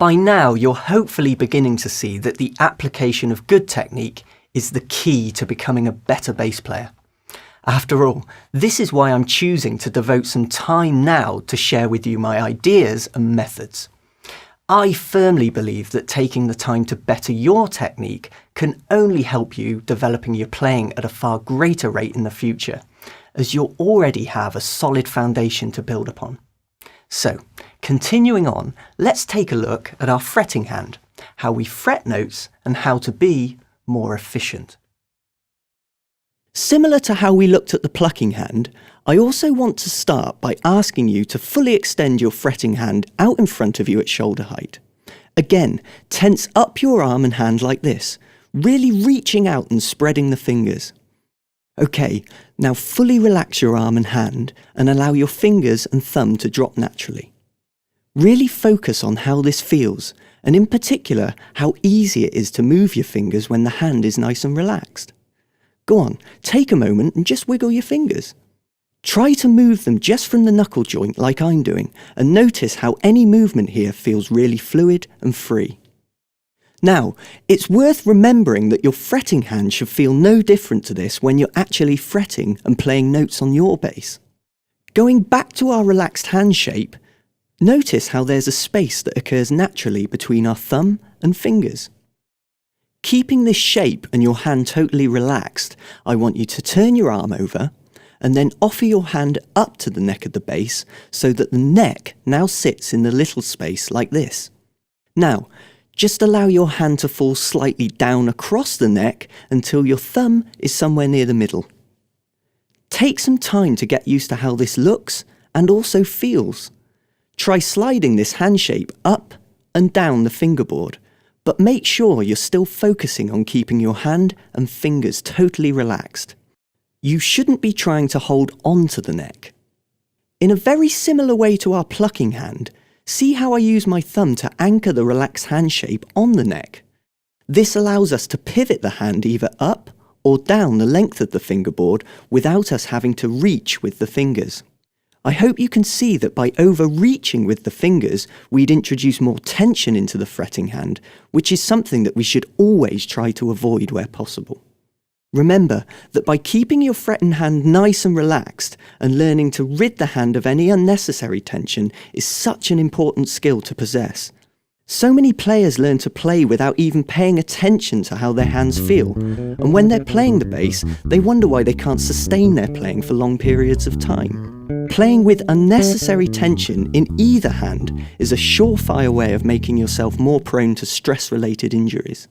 By now, you're hopefully beginning to see that the application of good technique is the key to becoming a better bass player. After all, this is why I'm choosing to devote some time now to share with you my ideas and methods. I firmly believe that taking the time to better your technique can only help you developing your playing at a far greater rate in the future, as you'll already have a solid foundation to build upon. So, continuing on, let's take a look at our fretting hand, how we fret notes and how to be more efficient. Similar to how we looked at the plucking hand, I also want to start by asking you to fully extend your fretting hand out in front of you at shoulder height. Again, tense up your arm and hand like this, really reaching out and spreading the fingers. Okay, now fully relax your arm and hand and allow your fingers and thumb to drop naturally. Really focus on how this feels, and in particular, how easy it is to move your fingers when the hand is nice and relaxed. Go on, take a moment and just wiggle your fingers. Try to move them just from the knuckle joint like I'm doing, and notice how any movement here feels really fluid and free. Now, it's worth remembering that your fretting hand should feel no different to this when you're actually fretting and playing notes on your bass. Going back to our relaxed hand shape, notice how there's a space that occurs naturally between our thumb and fingers. Keeping this shape and your hand totally relaxed, I want you to turn your arm over and then offer your hand up to the neck of the bass so that the neck now sits in the little space like this. Now, just allow your hand to fall slightly down across the neck until your thumb is somewhere near the middle. Take some time to get used to how this looks and also feels. Try sliding this hand shape up and down the fingerboard, but make sure you're still focusing on keeping your hand and fingers totally relaxed. You shouldn't be trying to hold on to the neck. In a very similar way to our plucking hand, see how I use my thumb to anchor the relaxed hand shape on the neck. This allows us to pivot the hand either up or down the length of the fingerboard without us having to reach with the fingers. I hope you can see that by overreaching with the fingers, we'd introduce more tension into the fretting hand, which is something that we should always try to avoid where possible. Remember that by keeping your fretting hand nice and relaxed and learning to rid the hand of any unnecessary tension is such an important skill to possess. So many players learn to play without even paying attention to how their hands feel, and when they're playing the bass, they wonder why they can't sustain their playing for long periods of time. Playing with unnecessary tension in either hand is a surefire way of making yourself more prone to stress-related injuries.